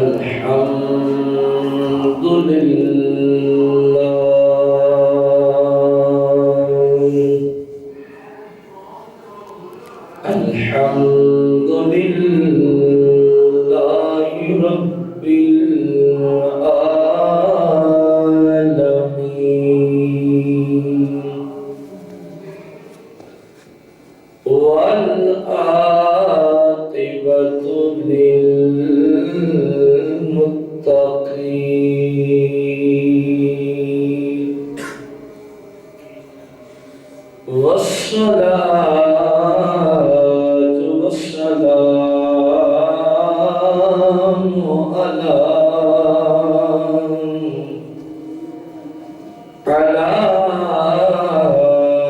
الحمد لله الحمد لله رب العالمين والعاقبة للمتقين والصلاة والسلام على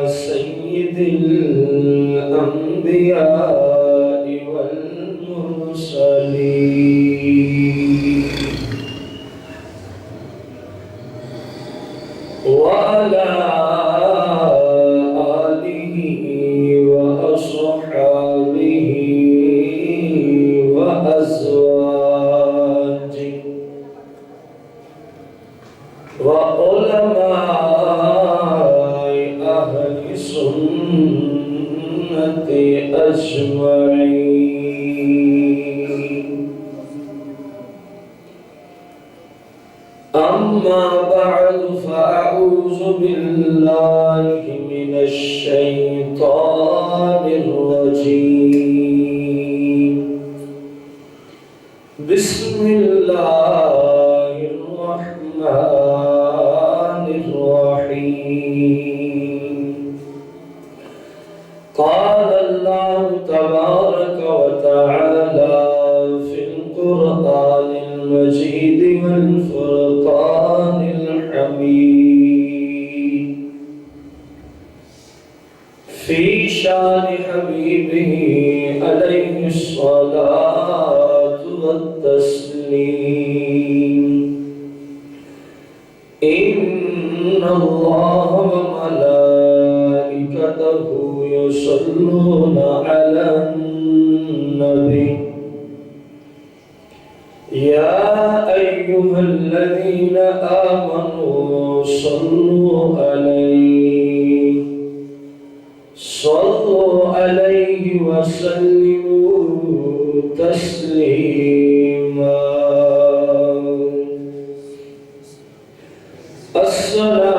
سيد الأنبياء والمرسلين وعلى آله وأصحابه وأزواجه وعلماء أهل السنة أجمعين. أما بعد فأعوذ بالله من الشيطان الرجيم. بسم الله الرحمن الرحيم. قال الله تبارك وتعالى في القرآن المجيد والفرقان الحميد في شان حبيبه عليه الصلاة والتسليم. إن الله وملائكته يصلون على النبي يا أيها الذين آمنوا صلوا عليه وسلموا تسليما.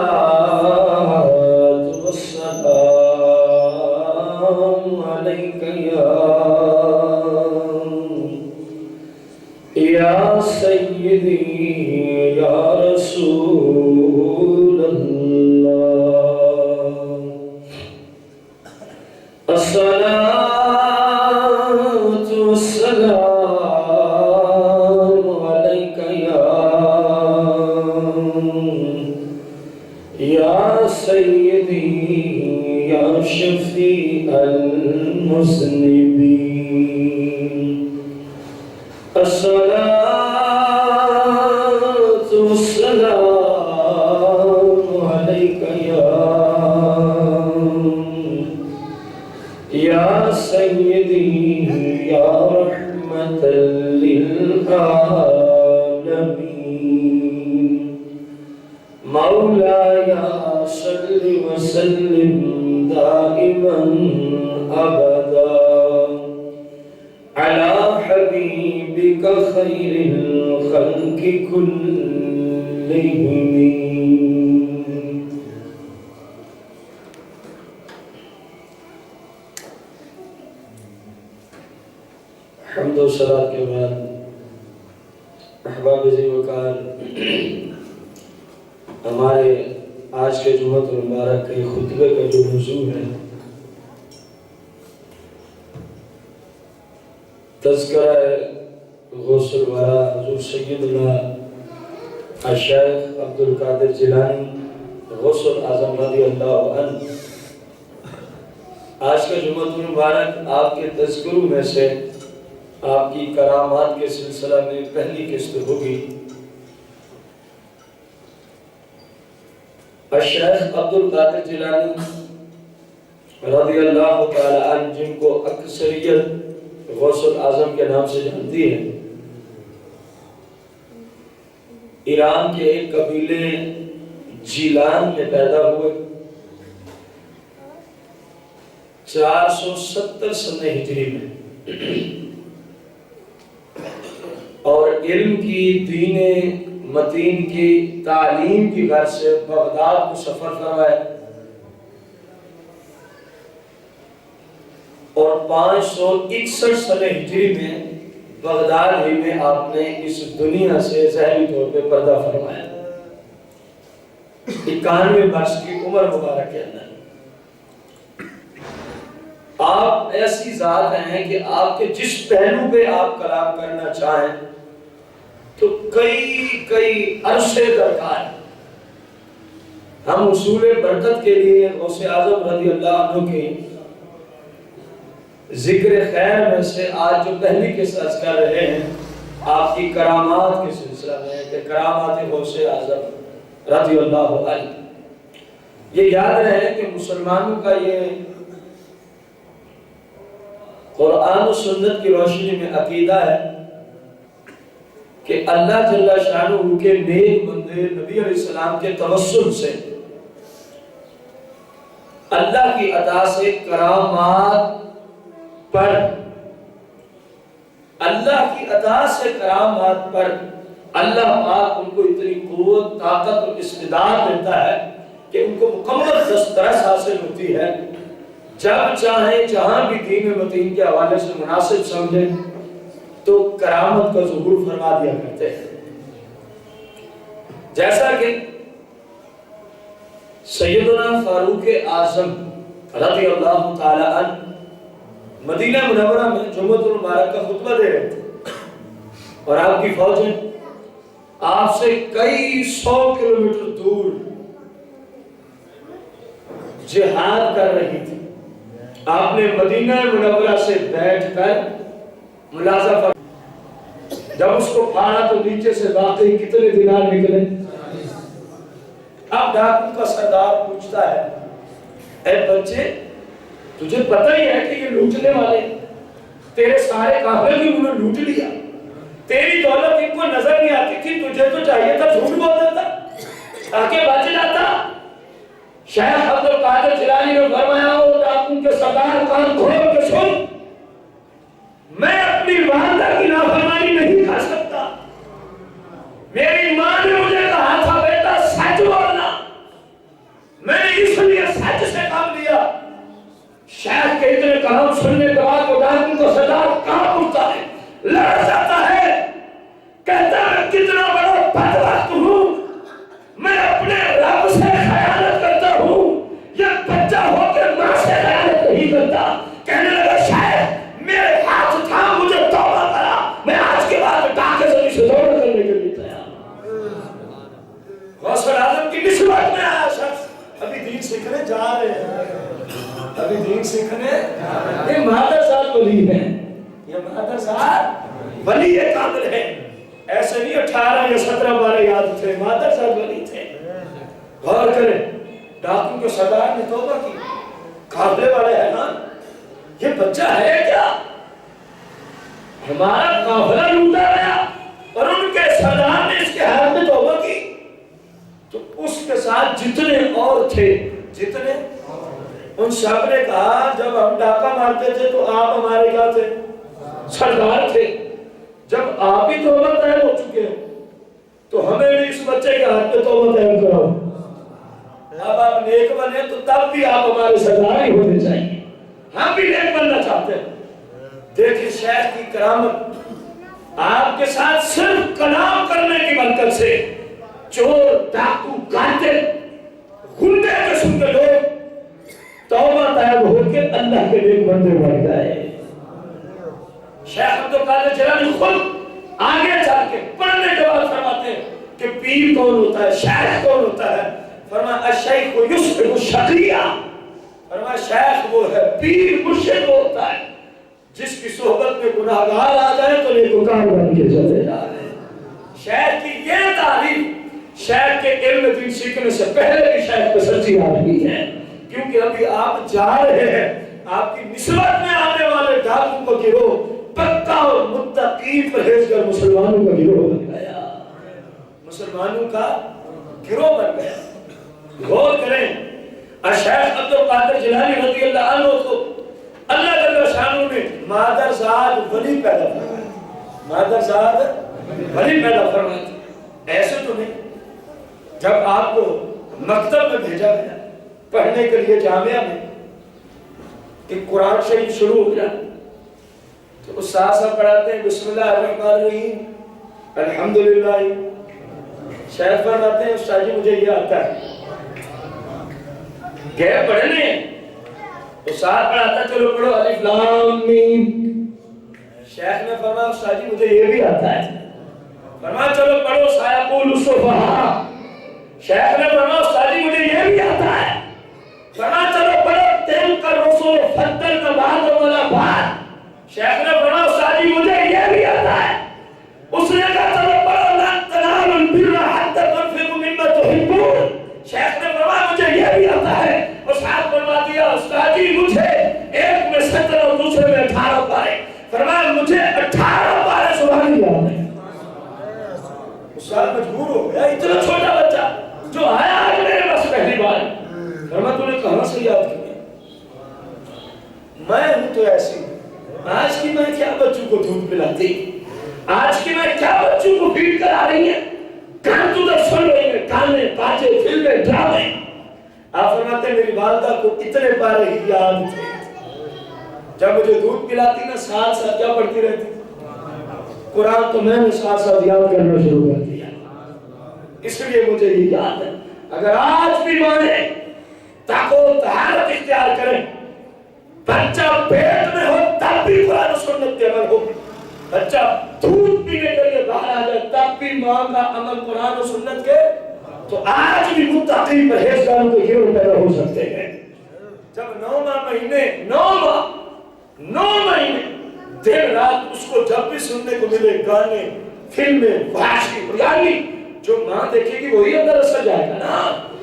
الصلاة والسلام عليك يا سيدي يا رسول الله. الصلاة والسلام عليك يا سيدي يا شفيع المذنبين. الصلاة والسلام عليك يا سيدي يا رحمة للعالمين. مولاي صل وسلم دائما أبدا على حبيبك خير الخلق كلهم. حمد و صلاة کے بعد احباب عزیز وقار، ہمارے آج کے جمعۃ المبارک کے خطبے کا جو موضوع ہے تذکرہ غوث الورا حضور سیدنا الشیخ عبدالقادر جیلانی غوث الاعظم رضی اللہ عنہ. آج کا جمعۃ المبارک آپ کے تذکروں میں سے آپ کی کرامات کے سلسلہ میں پہلی قسط ہوگی. الشیخ عبدالقادر جیلانی رضی اللہ تعالی عنہ، جن کو اکثریت غوث الاعظم کے نام سے جانتی ہے، ایران کے ایک قبیلے جیلان میں پیدا ہوئے 470 سنہ ہجری میں، اور علم کی، دین متین کی تعلیم کی غرض سے بغداد کو سفر فرمایا، اور 561 سنہ ہجری میں بغداد ہی میں آپ نے اس دنیا سے ظاہری طور پہ پردہ فرمایا، 91 برس کی عمر مبارک کے اندر۔ آپ ایسی ذات ہیں کہ آپ کے جس پہلو پہ آپ کلام کرنا چاہیں تو کئی عرصے درکار۔ ہم اصول برکت کے لیے غوث اعظم رضی اللہ عنہ کی ذکر خیر میں سے آج جو پہلی قصہ کر رہے ہیں آپ کی کرامات کے سلسلہ میں، کہ کرامات غوث اعظم رضی اللہ عنہ، یہ یاد رہے کہ مسلمانوں کا یہ قرآن و سنت کی روشنی میں عقیدہ ہے کہ اللہ جل شانہ کے نیک بندے نبی علیہ السلام کے توسل سے اللہ کی عطا سے کرامات پر، اللہ کی عطا سے کرامات پر اللہ پاک ان کو اتنی قوت، طاقت اور استعداد دیتا ہے کہ ان کو مکمل دسترس حاصل ہوتی ہے، جب چاہیں جہاں بھی دین متین کے حوالے سے مناسب سمجھیں تو کرامت کا ظہور فرما دیا کرتے ہیں۔ جیسا کہ سیدنا فاروق اعظم رضی اللہ تعالی عنہ مدینہ منورہ میں جمعۃ المبارک کا خطبہ دے رہے تھے، اور آپ کی فوجیں آپ سے کئی 100 کلومیٹر دور جہاد کر رہی تھی۔ آپ نے مدینہ منورہ سے بیٹھ کر ملاحظہ فرمایا، جب اس کو پھاڑا تو نیچے سے واقعی کتنے دینار نکلے؟ اب ڈاکو کا سردار پوچھتا ہے، اے بچے تجھے پتہ ہی ہے کہ یہ لوٹنے والے تیرے سارے قافلے بھی انہوں نے لوٹ لیا، تیری دولت ان کو نظر نہیں آتی تھی، تجھے تو چاہیے تھا جھوٹ بول دیتا تاکہ بچ جاتا۔ شیخ عبد القادر جیلانی نے فرمایا، او ڈاکو کے سردار کان کھول کے سن، میں اپنی والدہ کی نافرمانی نہیں کھا سکتا، میری ماں نے مجھے کہا تھا بیٹا سچ بولنا، میں نے اس لیے سچ سے کام لیا۔ شیخ کے اتنے کلام سننے کے بعد وہ ڈاکو کا سردار کہاں اٹھتا ہے، لڑ جاتا ہے، کہتا ہے کتنا بڑا بدبخت ہوں، میں اپنے رب سے خیانت کرتا ہوں، یہ بچہ ہو کے ماں سے خیانت نہیں کرتا۔ کہنے لگا شیخ میرے ہاتھ تھا، مجھے توبہ کرا، میں آج کے بعد ڈاکے سے نہیں توبہ کرنے کے لیے تیار۔ غوث اعظم کی نسبت میں آیا شخص ابھی دین سیکھنے جا رہے ہیں، ابھی دین سیکھنے، یہ مہاتر صاحب ولی ہیں، یہ مہاتر صاحب ولی کامل ہے، ایسے نہیں 18 یا 17 بارے یاد تھے، مہاتر صاحب ولی تھے۔ غور کریں، ڈاکو کے سردار نے توبہ کی، قافلے والے ہیں نا، یہ بچہ ہے کیا؟ ہمارا قافلہ لوٹا گیا اور ان کے سردار نے اس کے حالت میں توبہ کی، تو اس کے ساتھ جتنے اور تھے، جتنے ان سب نے کہا جب ہم ڈاکہ مارتے تھے تو آپ ہمارے کیا تھے؟ سردار تھے، جب آپ ہی توبہ طیب ہو چکے ہیں تو ہمیں بھی اس بچے کے ہاتھ میں توبہ طیب کراؤ، اب آپ نیک بنے تو تب بھی آپ ہمارے سردار ہی ہونے چاہیے، ہم بھی نیک بننا چاہتے ہیں۔ دیکھیں شیخ کی کرامت، آپ کے ساتھ صرف کلام کرنے کی برکت سے چور، ڈاکو، قاتل، غنڈے قسم کے لوگ توبہ طیب ہو کے اللہ کے نیک بندے بن گئے۔ شیخ عبد القادر جیلانی خود آگے چل کے پڑھنے کے بعد فرماتے ہیں کہ پیر کون ہوتا ہے، شیخ کون ہوتا ہے؟ فرمایا الشیخ یصبح الشقیہ، فرمایا شیخ وہ ہے، پیر مرشد وہ ہوتا ہے جس کی صحبت میں گناہگار آ جائے تو نیکوکار بن کے چلے جا رہے ہیں۔ شیخ کی یہ تعریف شیخ کے علم دین سیکھنے سے پہلے بھی شیخ پہ سچی آ رہی ہے، کیونکہ ابھی آپ جا رہے ہیں، آپ کی نسبت میں آنے والے ڈاکو کو گروہ پکا اور متقی پرہیزگار مسلمانوں کا گروہ بن گیا، مسلمانوں کا گروہ بن گیا۔ غور کریں، شیخ عبد القادر جیلانی رضی اللہ عنہ کو اللہ جل شانہ نے مادرزاد ولی پیدا فرمایا، مادرزاد ولی پیدا فرمایا۔ ایسے تو نہیں، جب آپ کو مکتب میں بھیجا گیا پڑھنے کے لیے جامعہ میں کہ قرآن شریف شروع ہو جائے تو استاد صاحب پڑھاتے ہیں بسم اللہ الرحمن الرحیم الحمدللہ، شیخ فرماتے ہیں استاد جی مجھے یہ آتا ہے، گئے پڑھنے استاد پڑھاتا چلو پڑھو الف لام میم، شیخ نے فرمایا استاد جی مجھے یہ بھی آتا ہے، فرمایا چلو پڑھو سیقول السفہاء، شیخ نے فرمایا استاد جی مجھے یہ بھی آتا ہے، فرمایا چلو پڑھو تلک الرسل فضلنا بعضهم علی بعض، شیخ نے فرمایا استاد جی مجھے یہ بھی آتا ہے، اس نے کہا چلو پڑھو لن تنالوا البر حتی تنفقوا مما تحبون، شیخ نے فرمایا مجھے یہ بھی آتا ہے، استاد فرما دیا استاد جی مجھے ایک میں 17 اور دوسرے میں 18 پارے، فرمایا مجھے 18 پارے سبحان اللہ ہے۔ استاد مجبور ہو گیا، اتنا چھوٹا بچہ جو آیا آج میرے پاس پہلی بار، فرمایا تو نے کہاں سے یاد کیا؟ میں ہوں تو ایسی ہوں، آج کی میں کیا بچوں کو دودھ پلاتی، آج کی میں کیا بچوں کو فیڈ کرا رہی ہیں، کان تو در سن رہی ہیں، گانے باجے فلمیں ڈرامے، آپ فرماتے ہیں میری والدہ کو اتنے پارے ہی یاد تھے، جب مجھے دودھ پلاتی نا ساتھ ساتھ کیا پڑھتی رہتی، قرآن تو میں نے ساتھ ساتھ یاد کرنا شروع کر دیا، اس لیے مجھے یہ یاد ہے۔ اگر آج بھی مانے تاکہ طہارت اختیار کریں، بچہ پیٹ میں ہو تب بھی قرآن و سنت کے عمل ہو، بچہ دودھ پینے کے لیے باہر آ جائے تب بھی ماں کا عمل قرآن و سنت کے، تو آج بھی متقی پرہیزگاروں کے گروہ پیدا ہو سکتے ہیں۔ جب 9 مہینے دن رات اس کو جب بھی سننے کو ملے گانے فلمیں فحاشی بریانی، جو ماں دیکھے گی وہی اندر اثر جائے گا نا۔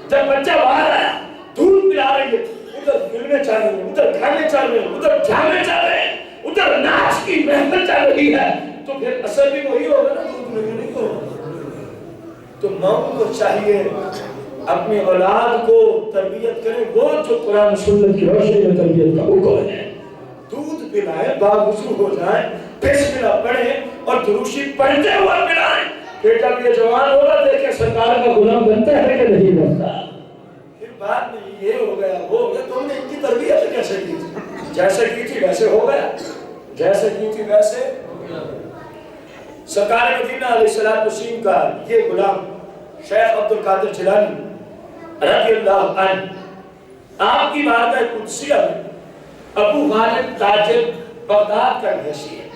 جب بچہ باہر آیا دودھ پلا رہی ہے، ادھر فلمیں چل رہی ہیں، ادھر کھانے چل رہے ہیں، ادھر جامے چل رہے ہیں، ادھر ناچ کی محفل چل رہی ہے، تو پھر اثر بھی وہی ہوگا نا، دودھ میں نہیں ہوگا۔ تو ماں کو چاہیے اپنی اولاد کو تربیت کرے وہ جو قرآن سنت کی روشنی میں تربیت کا حکم ہے، دودھ پلائیں، باوضو ہو جائیں، بسم اللہ پڑھیں اور دروشی پڑھتے ہوئے پلائیں، پھر جب یہ جوان ہوگا دیکھیں سرکار کا غلام بنتا ہے کہ نہیں بنتا، پھر بعد میں یہ ہو گیا وہ ہو گیا، تم نے ان کی تربیت کیسے کی تھی، جیسے کی تھی ویسے ہو گیا، جیسے کی تھی ویسے۔ سرکار مدینہ علیہ السلام کا یہ غلام شیخ عبد القادر جیلانی رضی اللہ عنہ آپ کی بارگاہ قدسیہ میں ابو غالب تاجر بغداد کا رہائشی ہے۔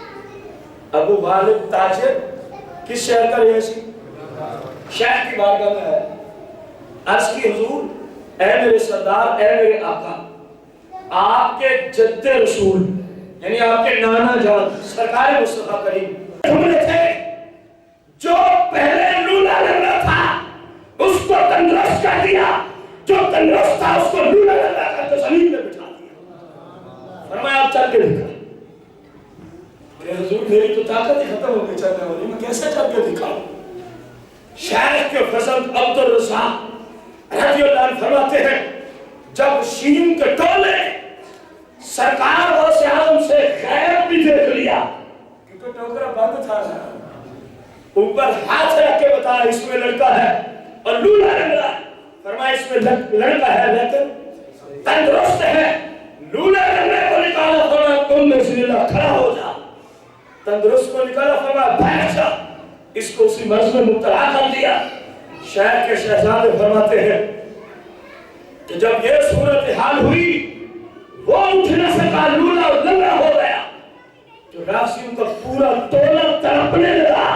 ابو غالب تاجر کس شہر کا رہائشی؟ شیخ کی بارگاہ میں ہے، عرض کی حضور اے میرے سردار، اے میرے آقا، آپ کے جد رسول یعنی آپ کے نانا جان سرکار مصطفیٰ کریم جملے تھے جو پہلے لولا لگا تھا اس کو تندرست کر دیا، جو تندرست تھا اس کو لولا لگا کر کے زمین میں بٹھا دیا، فرمایا آپ چل کے دکھا، کہ حضور میری تو طاقت ہی ختم ہو گئی چلنے والی، میں کیسے چل کے دکھاؤں؟ شیخ کے فرزند عبد الرزاق رضی اللہ عنہ فرماتے ہیں جب شین کے ٹولے سرکار غوث اعظم سے غیب بھی دیکھ لیا، کیونکہ ٹوکرا بند تھا نا، اوپر ہاتھ رکھ کے بتایا اس میں لڑکا ہے اور لولا لگ رہا ہے، فرمایا اس میں لڑکا ہے لیکن تندرست ہے، لولا لگنے کو نکالا، فرمایا تم میں سے اللہ کھڑا ہو جا، تندرست کو نکالا، فرمایا بیٹھ جا، اس کو اسی مرض میں مبتلا کر دیا۔ شیخ کے شہزادے فرماتے ہیں کہ جب یہ صورتحال ہوئی وہ اٹھ نہ سکا، لولا لنگڑا ہو گیا، تو راسیوں کا پورا ٹولہ تڑپنے لگا،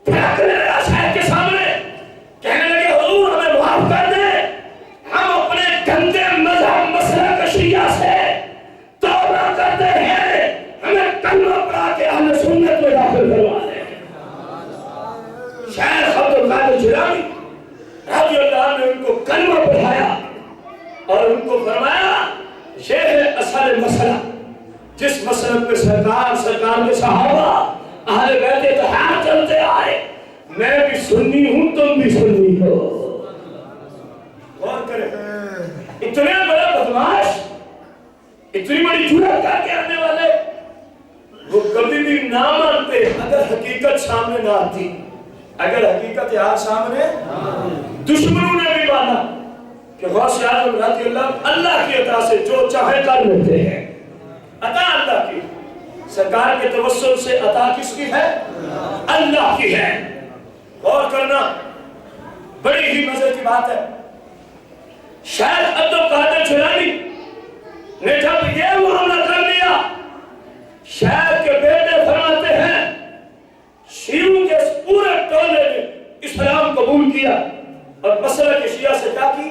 پھڑکنے لگا شیخ کے سامنے، کہنے لگے حضور ہمیں معاف کر دیں، ہم اپنے گندے مذہب مسلک شیعہ سے توبہ کرتے ہیں، ہمیں کلمہ پڑھا کے اہل سنت میں داخل کروا دیں۔ شیخ عبد القادر جیلانی رضی اللہ عنہ نے ان کو کلمہ پڑھایا اور ان کو فرمایا یہ ہے اصل مسئلہ، جس مسئلہ پہ سرکار سنی ہوں تم بھی سنی ہو. غور کریں, اتنے بڑا بدماش, اتنی بڑی جرات کر کے آنے والے, وہ کبھی بھی نہ مانتے اگر حقیقت سامنے نہ آتی. اگر حقیقت یہاں سامنے, دشمنوں نے بھی مانا کہ غوث اعظم رضی اللہ کی عطا سے جو چاہے کر لیتے ہیں. عطا اللہ کی, سرکار کے توسل سے عطا کس کی ہے؟ اللہ کی ہے. غور کرنا, بڑی ہی مزے کی بات ہے. شیخ عبد القادر جیلانی نے جب یہ معاملہ کر لیا, شیخ کے بیٹے فرماتے ہیں شیعوں کے پورے ٹولے نے اسلام قبول کیا اور مسئلہ کے شیعہ سے کیا کی؟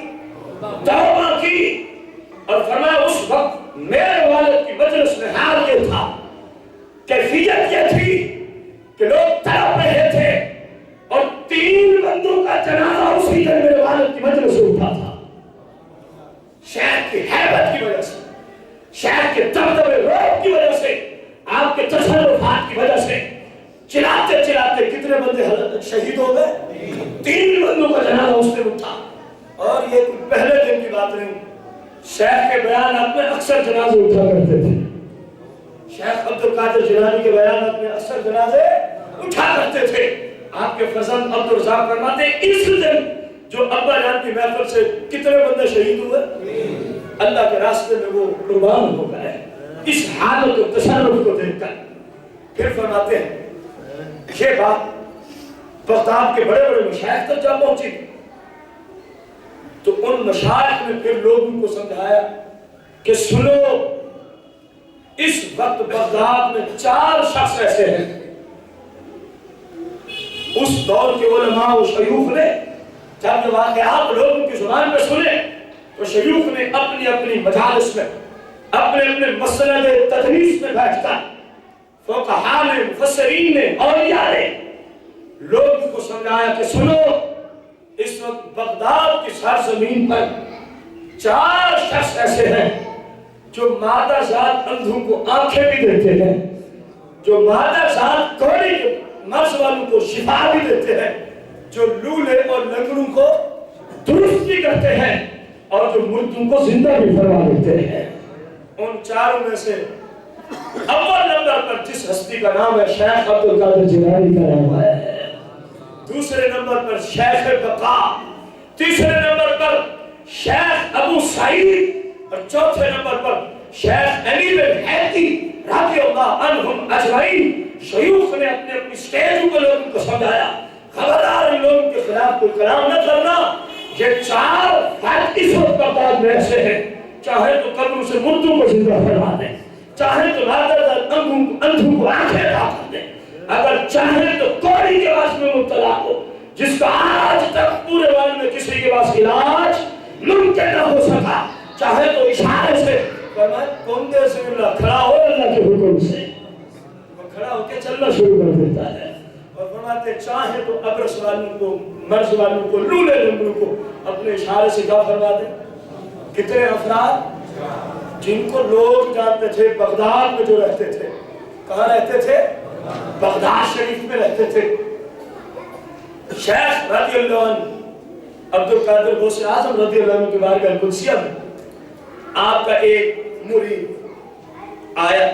توبہ کی. اور فرمایا اس وقت میرے والد کی مجلس میں حال یہ تھا, کیفیت یہ تھی کہ لوگ تڑپ رہے تھے اور 3 بندوں کا جنازہ اسی دن میرے والد کی مجلس سے اٹھا تھا. شیخ کی ہیبت کی وجہ سے, شیخ کے دبدبے روح کی وجہ سے, آپ کے تصرفات کی وجہ سے چلاتے چلاتے کتنے بندے شہید ہو گئے؟ 3 بندوں کا جنازہ اس نے اٹھا. اور یہ پہلے دن کی بات نہیں, شیخ کے بیانات میں اکثر جنازے اٹھا کرتے تھے. شیخ عبد القادر جیلانی کے بیانات میں اکثر جنازے اٹھا کرتے تھے. آپ کے فرزند عبد الرزاق فرماتے ہیں اس دن جو ابا جان کی محفل سے کتنے بندے شہید ہوئے, اللہ کے راستے میں وہ قربان ہو گئے. اس حالت و تصرف کو دیکھ کر پھر فرماتے ہیں یہ بات بغداد کے بڑے بڑے مشائخ تک جا پہنچی, تو ان مشائخ نے پھر لوگوں کو سمجھایا کہ سنو, اس وقت بغداد میں 4 شخص ایسے ہیں. اس دور کے علماء و شیوخ نے جب یہ واقعات لوگوں کی زبان پہ سنے تو شیوخ نے اپنی اپنی مجالس میں اپنے اپنے مسند تدریس میں بیٹھ کر فقہاء نے, مفسرین نے, اولیاء نے لوگوں کو سمجھایا کہ سنو, اس وقت بغداد کی سرزمین پر 4 شخص ایسے ہیں جو مادہ ذات اندھوں کو آنکھیں بھی دیتے ہیں, جو مادہ ذات کوڑی کے مرض والوں کو شفا بھی دیتے ہیں, جو لولے اور لنگڑوں کو درست بھی کرتے ہیں, اور جو مردوں کو زندہ بھی فرما دیتے ہیں. ان 4 میں سے اول نمبر پر جس ہستی کا نام ہے شیخ عبد القادر جیلانی کا نام ہے, دوسرے نمبر پر شیخ بقا, تیسرے نمبر پر شیخ ابو سعید, اور چوتھے نمبر پر شیخ علی بن حیدی رضی اللہ عنہم اجمعین. شیوخ نے اپنے اپنی سٹیجوں کو لوگوں کو سمجھایا, خبردار ان لوگوں کے خلاف کوئی کلام نہ کرنا. یہ 4 فرد اس وقت بغداد میں ایسے ہیں, چاہے تو قبروں سے مردوں کو زندہ فرما دیں, چاہے تو اندھوں کو آنکھیں عطا کر دیں, اگر چاہے تو کوڑی کے باس میں مبتلا ہو جس کا آج تک پورے والے میں کسی کے پاس علاج ممکن نہ ہو سکا, چاہے تو اشارے سے کندھے سے اللہ کھڑا ہو, اللہ کے حکم سے وہ کھڑا ہو کے چلنا شروع کر دیتا ہے. اور فرماتے چاہے تو ابرص والوں کو, مرض والوں کو, لولے لنگڑوں کو اپنے اشارے سے کیا فرما دیں. کتنے افراد جن کو لوگ جانتے تھے بغداد میں جو رہتے تھے, کہاں رہتے تھے؟ بغداد شریف میں رہتے تھے. شیخ رضی اللہ عنہ عبد القادر غوث اعظم رضی اللہ عنہ کے بارگاہ قدسیہ میں آپ کا ایک مرید آیا.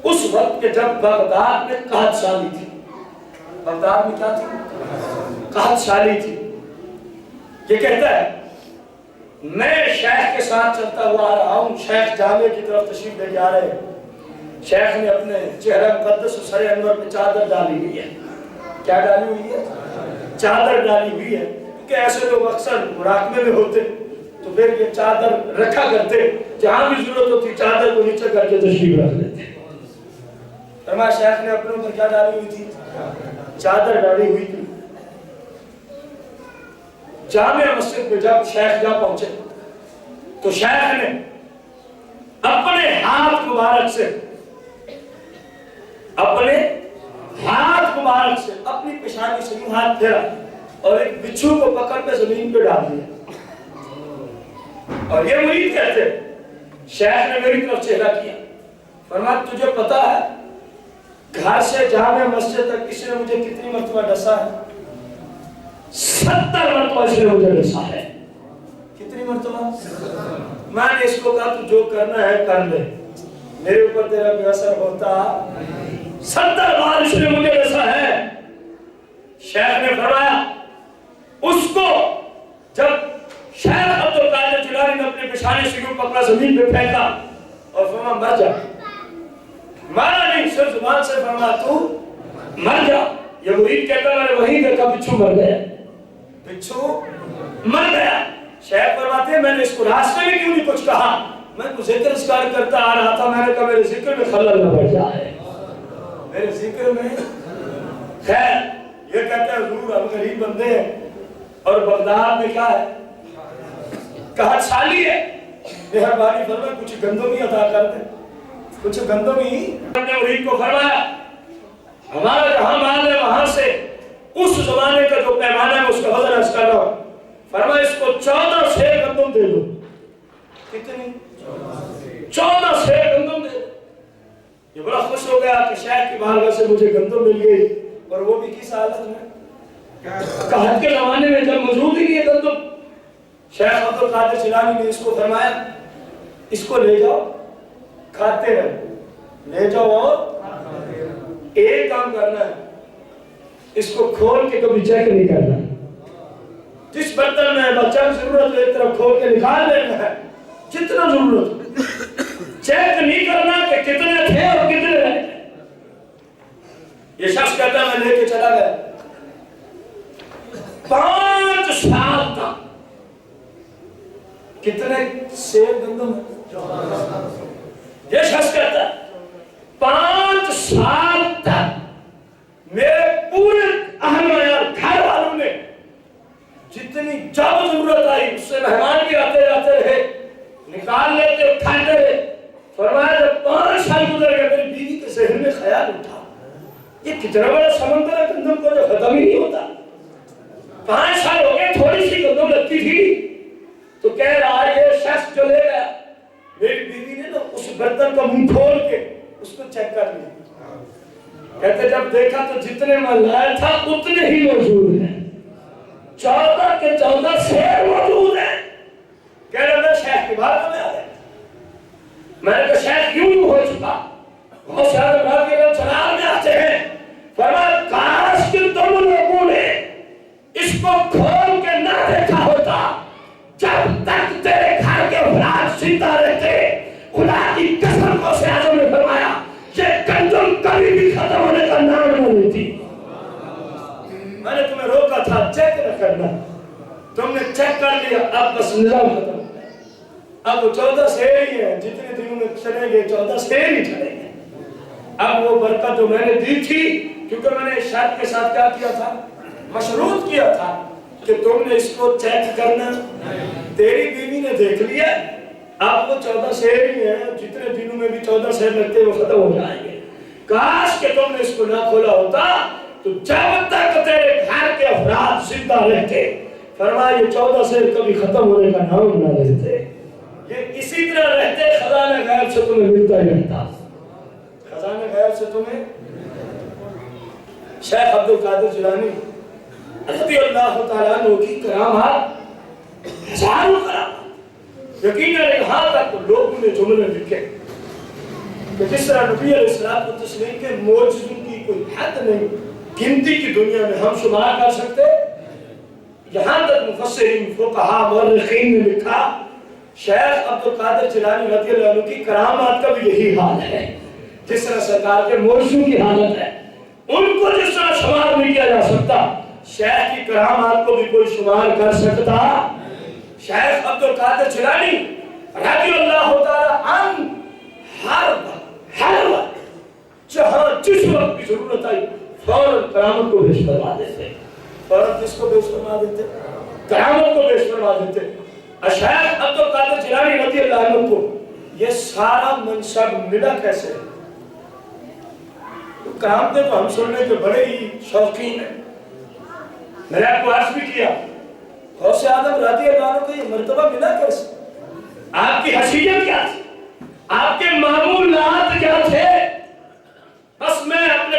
اس وقت کے جب بغداد میں قحط سالی تھی, بغداد میں کیا تھی؟ قحط سالی تھی. یہ کہتا ہے میں شیخ کے ساتھ چلتا ہوا آ رہا ہوں, شیخ جامع کی طرف تشریف لے کے آ رہے ہیں. شیخ نے اپنے چہرہ مقدس و سر انور پہ چادر ڈالی ہوئی ہے. کیا ڈالی ہوئی ہے؟ چادر ڈالی ہوئی ہے, کیونکہ ایسے لوگ اکثر مراقبے میں ہوتے تو پھر یہ چادر رکھا کرتے, جہاں بھی ضرورت ہوتی چادر کو نیچے کر کے تشریف رکھ لیتے. فرمایا شیخ نے اپنے اوپر کیا ڈالی ہوئی تھی؟ چادر ڈالی ہوئی تھی. جامع مسجد میں جب شیخ جا پہنچے تو شیخ نے اپنے ہاتھ مبارک سے اپنی پیشانی سے یوں ہاتھ پھیرا اور ایک بچھو کو پکڑ کے زمین پہ ڈال دیا. اور یہ مرید کہتے شیخ نے میری طرف چہرہ کیا, فرمایا تجھے پتا ہے گھر سے جامع مسجد تک کسی نے مجھے کتنی مرتبہ ڈسا ہے؟ 70 مرتبہ اس نے مجھے ڈسا ہے. کتنی مرتبہ؟ میں نے اس کو کہا تو جو کرنا ہے کر لے، میرے اوپر تیرا کوئی اثر ہوتا. 70 بار اس نے مجھے ڈسا ہے. شیخ نے فرمایا اس کو جب شیخ عبد القادر جیلانی نے اپنے پیشانے سے یوں پکڑا زمین پہ پھینکا اور فرمایا مر جا. مارا نہیں، صرف زبان سے فرمایا تو مر جا. یہ مرید کہتا میں نے وہی دیکھا بچھو مر گیا، بچھو مر گیا. شیخ فرماتے ہیں میں نے اس کو راستے میں کیوں نہیں کچھ کہا، میں کو ذکر اسکار کرتا آ رہا تھا، میں نے کہا میرے ذکر میں خلل نہ پڑ جائے، میرے ذکر میں. خیر یہ کہتے ہیں حضور ہم غریب بندے ہیں اور بغداد میں کیا ہے کہا سالی ہے، مہربانی فرمائے کچھ گندم ہی عطا کر دے، کچھ گندم ہی. اپنے مرید کو فرمایا ہمارا جہاں مال ہے وہاں سے اس زمانے کا جو پیمانہ ہے اس کا وزن اس کر رہا ہوں. فرمایا اس کو 14 سیر گندم دے دو. کتنی؟ 14 سیر گندم دے دو. یہ بڑا خوش ہو گیا کہ شیخ کی بارگاہ سے مجھے گندم مل گئی، اور وہ بھی کس حالت میں؟ قحط کے زمانے میں جب موجود ہی نہیں ہے گندم. شیخ عبد القادر جیلانی نے اس کو فرمایا اس کو لے جاؤ کھاتے رہو، لے جاؤ اور ایک کام کرنا ہے اس کو کھول کے کبھی چیک نہیں کرنا. جس برتن میں بچہ کی ضرورت ہے ایک طرف کھول کے نکال لینا ہے جتنا ضرورت، چیک نہیں کرنا کہ کتنے تھے اور کتنے رہے. یہ شخص کہتا ہے میں لے کے چلا گیا 5 سال تک. کتنے سیب گندم ہے؟ یہ شخص کہتا ہے 5 سال تک میرے پورے اہل ویال گھر والوں نے جتنی جب ضرورت آئی اس سے مہمان بھی آتے جاتے رہے، نکال لیتے کھاتے رہے. فرمایا جب 5 سال گزر گئے میری بیوی کے ذہن میں خیال اٹھا یہ کتنا بڑا سمندر ہے گندم کو جو ختم ہی نہیں ہوتا. 5 سال ہو گئے تھوڑی سی گندم لگتی تھی تو کہہ رہا یہ شخص جو لے گیا. میری بیوی نے نا اس برتن کا منہ کھول کے اس کو چیک کر لیا. کہتے جب دیکھا تو جتنے میں لایا تھا اتنے ہی موجود ہیں، 14 کے 14 سیر موجود ہیں. کہہ رہا میں شیخ کی بات میں آ گیا. میں نے کہا شیخ یوں ہو چکا. بہت سارے بات کے لوگ چنار میں آتے ہیں. فرمایا کاش کہ تم لوگوں نے اس کو کھول کے نہ دیکھا ہوتا. جب تک تیرے گھر کے افراد زندہ رہتے خدا کی قسم کو سے اعظم نے فرمایا یہ گندم کبھی بھی ختم ہونے کا نام نہ لیتی. میں نے تمہیں روکا تھا چیک نہ کرنا، تم نے چیک کر لیا، اب بس نظام ختم ہو گیا. اب وہ 14 سیر ہی ہیں، جتنے دنوں میں چلیں گے 14 سیر ہی چلیں گے. اب وہ برکت جو میں نے دی تھی کیونکہ میں نے شرط کے ساتھ کیا کیا تھا، مشروط کیا تھا کہ تم نے اس کو چیک کرنا. تیری بیوی نے دیکھ لیا، اب وہ 14 سیر ہی ہیں، جتنے دنوں میں بھی 14 سیر لگتے وہ ختم ہو جائیں گے. کاش کہ تم نے اس کو نہ کھولا ہوتا تو جب تک تیرے گھر کے افراد زندہ رہتے فرمایا یہ 14 سیر کبھی ختم ہونے کا نام نہ لیتے. یہ اسی طرح رہتے خزانہ غیب سے تمہیں ملتا ہی رہتا. خزانہ غیب سے تمہیں. شیخ عبد القادر جیلانی رضی اللہ تعالیٰ عنہ کی کرامات ہزاروں کرامات. یقیناً یہاں تک لوگوں نے جملے لکھے کہ جس طرح نبی علیہ السلام و تسلیم کے معجزوں کی کوئی حد نہیں، گنتی کی دنیا میں ہم شمار کر سکتے. یہاں تک مفسرین فقہاء مورخین نے لکھا شیخ عبد القادر جیلانی رضی اللہ عنہ کی کرامات کا بھی یہی حال ہے. جس طرح سرکار کے معجزوں کی حالت ہے ان کو جس طرح شمار نہیں کیا جا سکتا شیخ کی کرامات کو بھی کوئی شمار کر سکتا. شیخ عبد القادر جیلانی رضی اللہ تعالی عنہ ہر وقت جہاں جس وقت بھی ضرورت آئی فوراً کرامت کو پیش فرما دیتے. فوراً کس کو پیش فرما دیتے؟ کرامت کو پیش فرما دیتے. شیخ عبد القادر جیلانی رضی اللہ عنہ کو یہ سارا منصب ملا کیسے؟ کرامتیں تو ہم سننے کے بڑے ہی شوقین ہیں. میں نے آپ کو عرض بھی کیا غوث اعظم رضی اللہ عنہ کو یہ مرتبہ ملا کیسے؟ آپ کی حیثیت کیا تھی؟ آپ کے معمولات کیا تھے؟ بس میں اپنے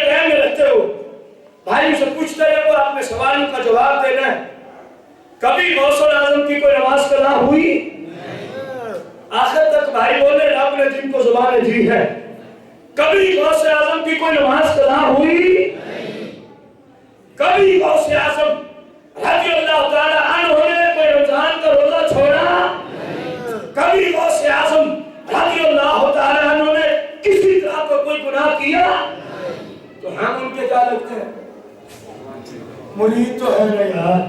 بھائی سے پوچھتے ہیں وہ اپنے سوالوں کا جواب دینا ہے. کبھی غوث اعظم کی کوئی نماز قضا ہوئی؟ آخر تک بھائی بولے رب نے جن کو زبانیں دی ہے. کبھی غوث اعظم کی کوئی نماز قضا ہوئی؟ کبھی غوث اعظم رضی اللہ تعالی عنہ نے کوئی رمضان کا روزہ چھوڑا؟ کبھی غوث اعظم رضی اللہ تعالی عنہ نے کسی طرح کو کوئی گناہ کیا؟ تو ہم ان کے کیا لگتے ہیں؟ مرید تو ہے نا یار.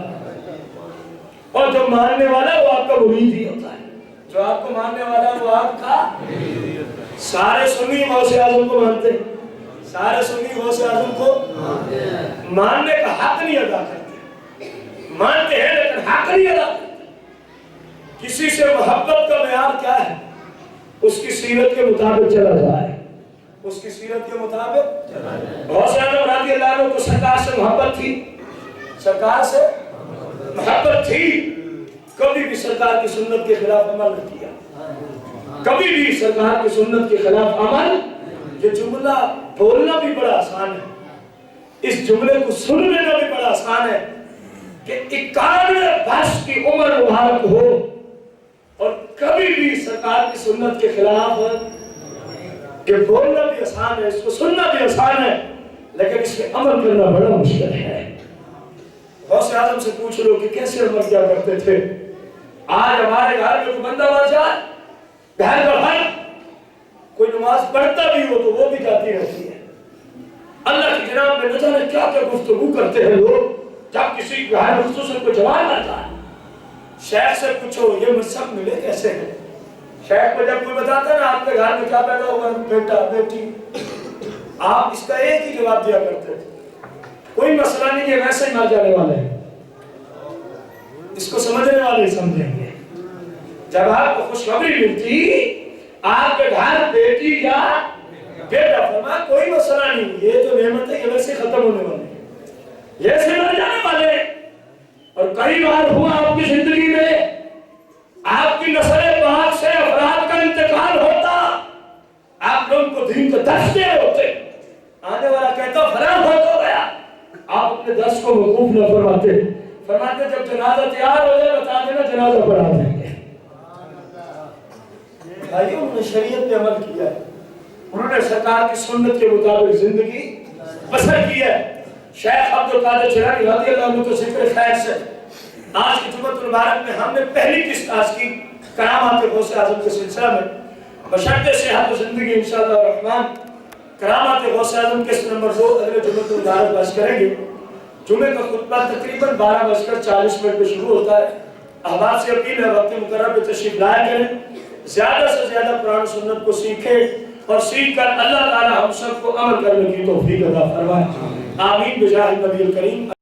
اور جو ماننے والا ہے وہ آپ کا مرید ہی ہوتا ہے. جو آپ کو ماننے والا ہے وہ آپ کا سارے سنی غوث اعظم کو مانتے ہیں. سارے سنی غوث اعظم کو ماننے کا حق نہیں ادا کرتے. مانتے ہیں لیکن حق نہیں ادا کرتے. کسی سے محبت کا معیار کیا ہے؟ اس کی سیرت کے مطابق چلا جائے. اس کی سیرت کے مطابق غوث اعظم رضی اللہ عنہ کو سرکار سے محبت تھی. سرکار سے محبت تھی. کبھی بھی سرکار کی سنت کے خلاف عمل نہ کیا. کبھی بھی سرکار کی سنت کے خلاف عمل. یہ جملہ بولنا بھی بڑا آسان ہے. اس جملے کو سن لینا بھی بڑا آسان ہے کہ 91 برس کی عمر مبارک ہو اور کبھی بھی سرکار کی سنت کے خلاف. کہ بولنا بھی آسان ہے, اس کو سننا بھی آسان ہے, لیکن اس پہ عمل کرنا بڑا مشکل ہے. غوث اعظم سے پوچھ لو کہ کیسے عمل کیا کرتے تھے. آج ہمارے گھر میں کوئی بندہ مر جائے, گھر کا بھائی کوئی نماز پڑھتا بھی ہو تو وہ بھی جاتی رہتی ہے. اللہ کی جناب میں نہ جانے کیا کیا گفتگو کرتے ہیں لوگ. جب کسی گھر میں خصوصاً کوئی جوان آتا ہے, شیخ سے پوچھو یہ مذہب ملے کیسے ہے. شیخ کو جب کوئی بتاتا ہے نا آپ کے گھر میں کیا پیدا ہوا, بیٹا بیٹی, آپ اس کا ایک ہی جواب دیا کرتے تھے, کوئی مسئلہ نہیں ہے, ویسے ہی مر جانے والے ہیں. اس کو سمجھنے والے سمجھیں گے. جب آپ کو خوشخبری ملتی آپ کے گھر بیٹی یا بیٹا, فرمایا کوئی مسئلہ نہیں, یہ جو نعمت ہے یہ ویسے ختم ہونے والے ہیں, یہ سے مر جانے والے. اور کئی بار ہوا آپ کی زندگی میں آپ کی نسل پاک سے افراد کا انتقال ہوتا, آپ لوگ کو دین کو درس دے ہوتے, آنے والا کہتا فلاں ہو گیا, آپ اپنے درس کو موقوف نہ فرماتے. فرماتے جب جنازہ تیار ہو جائے بتا دینا, جنازہ پڑھا دیں گے. بھائیو انہوں نے شریعت پہ عمل کیا ہے, انہوں نے سرکار کی سنت کے مطابق زندگی بسر کی ہے. شیخ عبدالقادر جیلانی رضی اللہ عنہ کو ذکر خیر سے آج کی جمعۃ المبارک میں ہم نے پہلی قسط آج کی کرامات غوث اعظم کے سلسلہ میں بشرط صحت و زندگی انشاءاللہ الرحمن کرامات غوث اعظم قسط نمبر 2 اگلے جمعۃ المبارک باز کریں گے. جمعے کا خطبہ تقریباً 12:40 پہ شروع ہوتا ہے. احباب سے اپیل ہے وقت مقرر پہ تشریف لایا کریں, زیادہ سے زیادہ قرآن و سنت کو سیکھیں اور سیکھ کر اللہ تعالی ہم سب کو عمل کرنے کی توفیق عطا فرمائے. آمین بجاہ النبی الکریم.